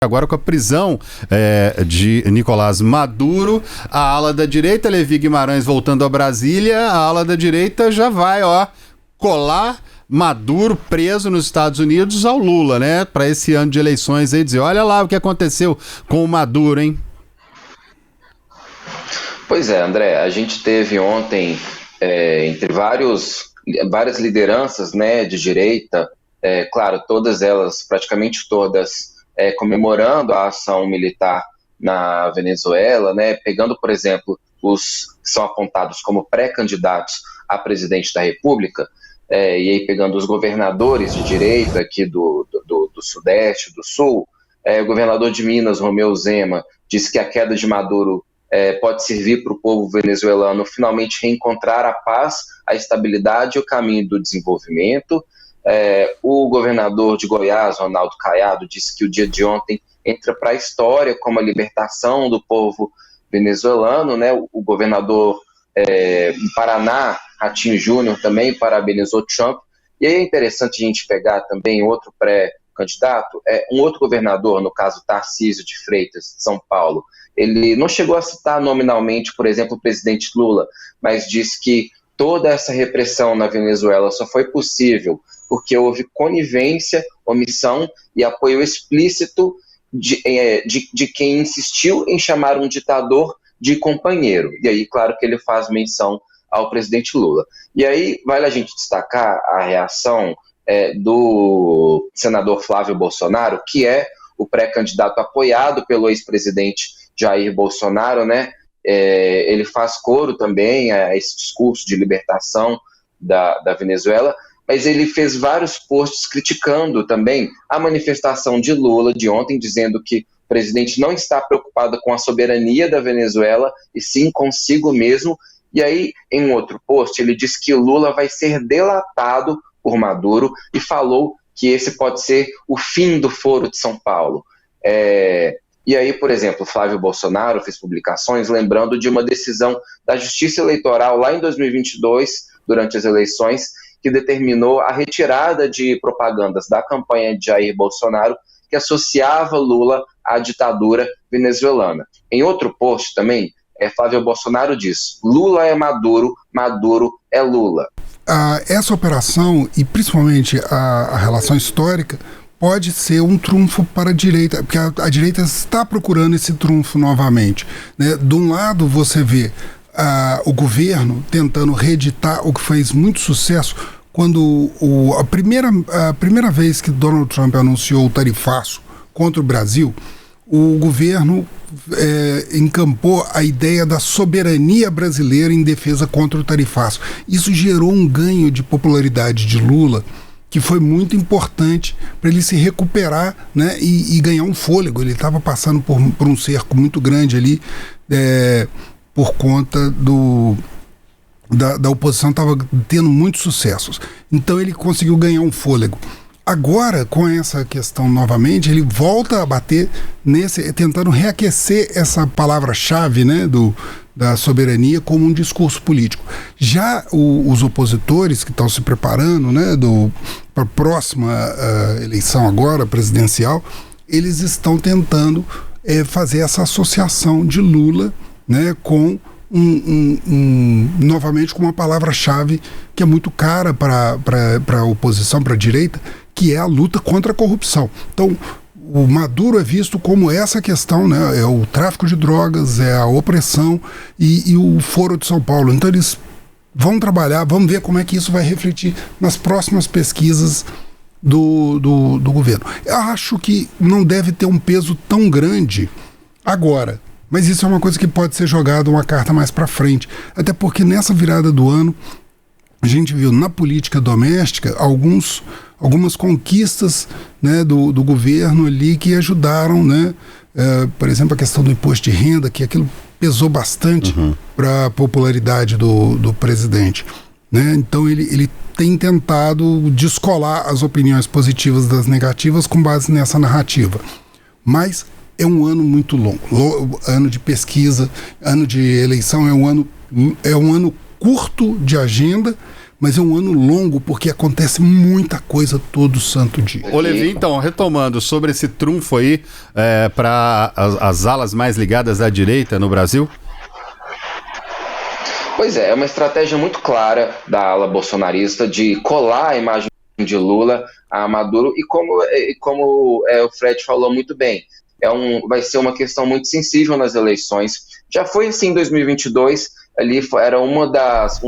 Agora com a prisão de Nicolás Maduro, a ala da direita, Levi Guimarães voltando a Brasília, a ala da direita já vai, colar Maduro preso nos Estados Unidos ao Lula, né? Para esse ano de eleições aí, dizer, olha lá o que aconteceu com o Maduro, hein? Pois é, André, a gente teve ontem, entre várias lideranças, né, de direita, claro, todas elas, praticamente todas, comemorando a ação militar na Venezuela, né, pegando, por exemplo, os que são apontados como pré-candidatos a presidente da República, e aí pegando os governadores de direita aqui do Sudeste, do Sul, o governador de Minas, Romeu Zema, disse que a queda de Maduro pode servir para o povo venezuelano finalmente reencontrar a paz, a estabilidade e o caminho do desenvolvimento. O governador de Goiás, Ronaldo Caiado, disse que o dia de ontem entra para a história como a libertação do povo venezuelano, né? O governador do Paraná, Ratinho Júnior, também parabenizou Trump. E aí é interessante a gente pegar também outro pré-candidato, um outro governador, no caso Tarcísio de Freitas, de São Paulo. Ele não chegou a citar nominalmente, por exemplo, o presidente Lula, mas disse que toda essa repressão na Venezuela só foi possível porque houve conivência, omissão e apoio explícito de quem insistiu em chamar um ditador de companheiro. E aí, claro que ele faz menção ao presidente Lula. E aí, vale a gente destacar a reação do senador Flávio Bolsonaro, que é o pré-candidato apoiado pelo ex-presidente Jair Bolsonaro, né? Ele faz coro também a esse discurso de libertação da Venezuela, mas ele fez vários posts criticando também a manifestação de Lula de ontem, dizendo que o presidente não está preocupado com a soberania da Venezuela, e sim consigo mesmo. E aí, em um outro post, ele disse que Lula vai ser delatado por Maduro e falou que esse pode ser o fim do Foro de São Paulo. E aí, por exemplo, Flávio Bolsonaro fez publicações lembrando de uma decisão da Justiça Eleitoral lá em 2022, durante as eleições, que determinou a retirada de propagandas da campanha de Jair Bolsonaro que associava Lula à ditadura venezuelana. Em outro post também, Flávio Bolsonaro diz: Lula é Maduro, Maduro é Lula. Essa operação, e principalmente a relação histórica, pode ser um trunfo para a direita, porque a direita está procurando esse trunfo novamente, né? De um lado você vê o governo tentando reeditar o que fez muito sucesso quando a primeira vez que Donald Trump anunciou o tarifaço contra o Brasil. O governo encampou a ideia da soberania brasileira em defesa contra o tarifaço. Isso gerou um ganho de popularidade de Lula que foi muito importante para ele se recuperar, né, e ganhar um fôlego. Ele estava passando por um cerco muito grande ali, por conta da oposição, estava tendo muitos sucessos. Então ele conseguiu ganhar um fôlego. Agora, com essa questão novamente, ele volta a bater tentando reaquecer essa palavra-chave, né, da soberania como um discurso político. Já os opositores que estão se preparando, né, para a próxima eleição agora, presidencial, eles estão tentando fazer essa associação de Lula, né, com novamente com uma palavra-chave que é muito cara para a oposição, para a direita, que é a luta contra a corrupção. Então, o Maduro é visto como essa questão, né? É o tráfico de drogas, é a opressão e o Foro de São Paulo. Então eles vão trabalhar, vamos ver como é que isso vai refletir nas próximas pesquisas do governo. Eu acho que não deve ter um peso tão grande agora, mas isso é uma coisa que pode ser jogada uma carta mais para frente, até porque nessa virada do ano a gente viu na política doméstica algumas conquistas, né, do governo ali que ajudaram, né, por exemplo, a questão do imposto de renda, que aquilo pesou bastante para a popularidade do presidente, né? Então ele tem tentado descolar as opiniões positivas das negativas com base nessa narrativa, mas é um ano muito longo, ano de pesquisa, ano de eleição, é um ano curto de agenda, mas é um ano longo porque acontece muita coisa todo santo dia. Ô Levi, então, retomando sobre esse trunfo aí para as alas mais ligadas à direita no Brasil? Pois é uma estratégia muito clara da ala bolsonarista de colar a imagem de Lula a Maduro e como o Fred falou muito bem, vai ser uma questão muito sensível nas eleições. Já foi assim em 2022, ali era um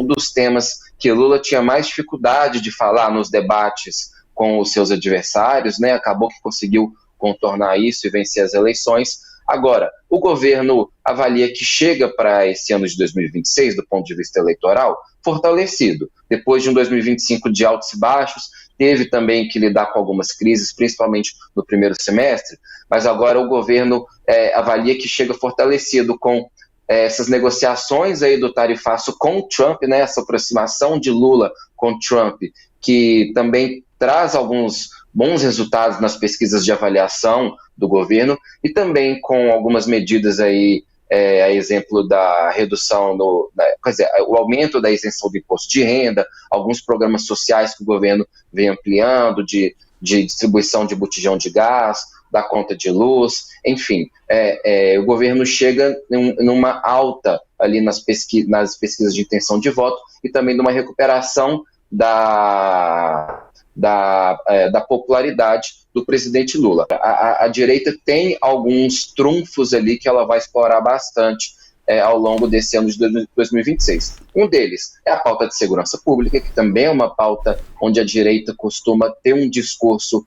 dos temas que Lula tinha mais dificuldade de falar nos debates com os seus adversários, né? Acabou que conseguiu contornar isso e vencer as eleições. Agora, o governo avalia que chega para esse ano de 2026, do ponto de vista eleitoral, fortalecido. Depois de um 2025 de altos e baixos, teve também que lidar com algumas crises, principalmente no primeiro semestre, mas agora o governo avalia que chega fortalecido com essas negociações aí do tarifaço com o Trump, né, essa aproximação de Lula com Trump, que também traz alguns bons resultados nas pesquisas de avaliação do governo e também com algumas medidas aí, a exemplo da redução, o aumento da isenção do imposto de renda, alguns programas sociais que o governo vem ampliando, de distribuição de botijão de gás, da conta de luz, enfim, o governo chega numa alta ali nas pesquisas de intenção de voto e também numa recuperação da popularidade do presidente Lula. A direita tem alguns trunfos ali que ela vai explorar bastante ao longo desse ano de 2026. Um deles é a pauta de segurança pública, que também é uma pauta onde a direita costuma ter um discurso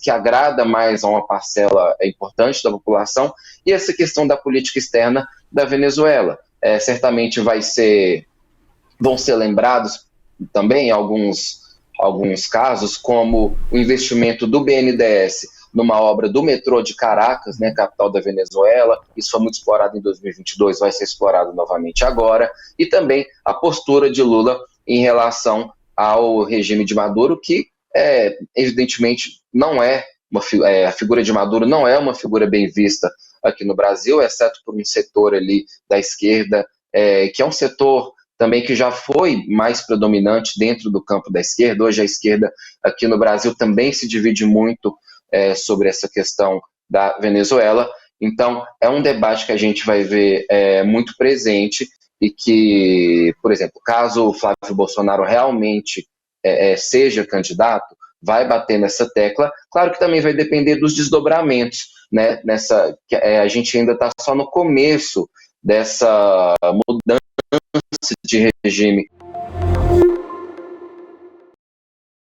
que agrada mais a uma parcela importante da população, e essa questão da política externa da Venezuela. Certamente vão ser lembrados também alguns casos, como o investimento do BNDES numa obra do metrô de Caracas, né, capital da Venezuela. Isso foi muito explorado em 2022, vai ser explorado novamente agora, e também a postura de Lula em relação ao regime de Maduro, que evidentemente não a figura de Maduro não é uma figura bem vista aqui no Brasil, exceto por um setor ali da esquerda, que é um setor também que já foi mais predominante dentro do campo da esquerda. Hoje a esquerda aqui no Brasil também se divide muito sobre essa questão da Venezuela. Então é um debate que a gente vai ver muito presente e que, por exemplo, caso o Flávio Bolsonaro realmente seja candidato, vai bater nessa tecla. Claro que também vai depender dos desdobramentos, né? A gente ainda está só no começo dessa mudança de regime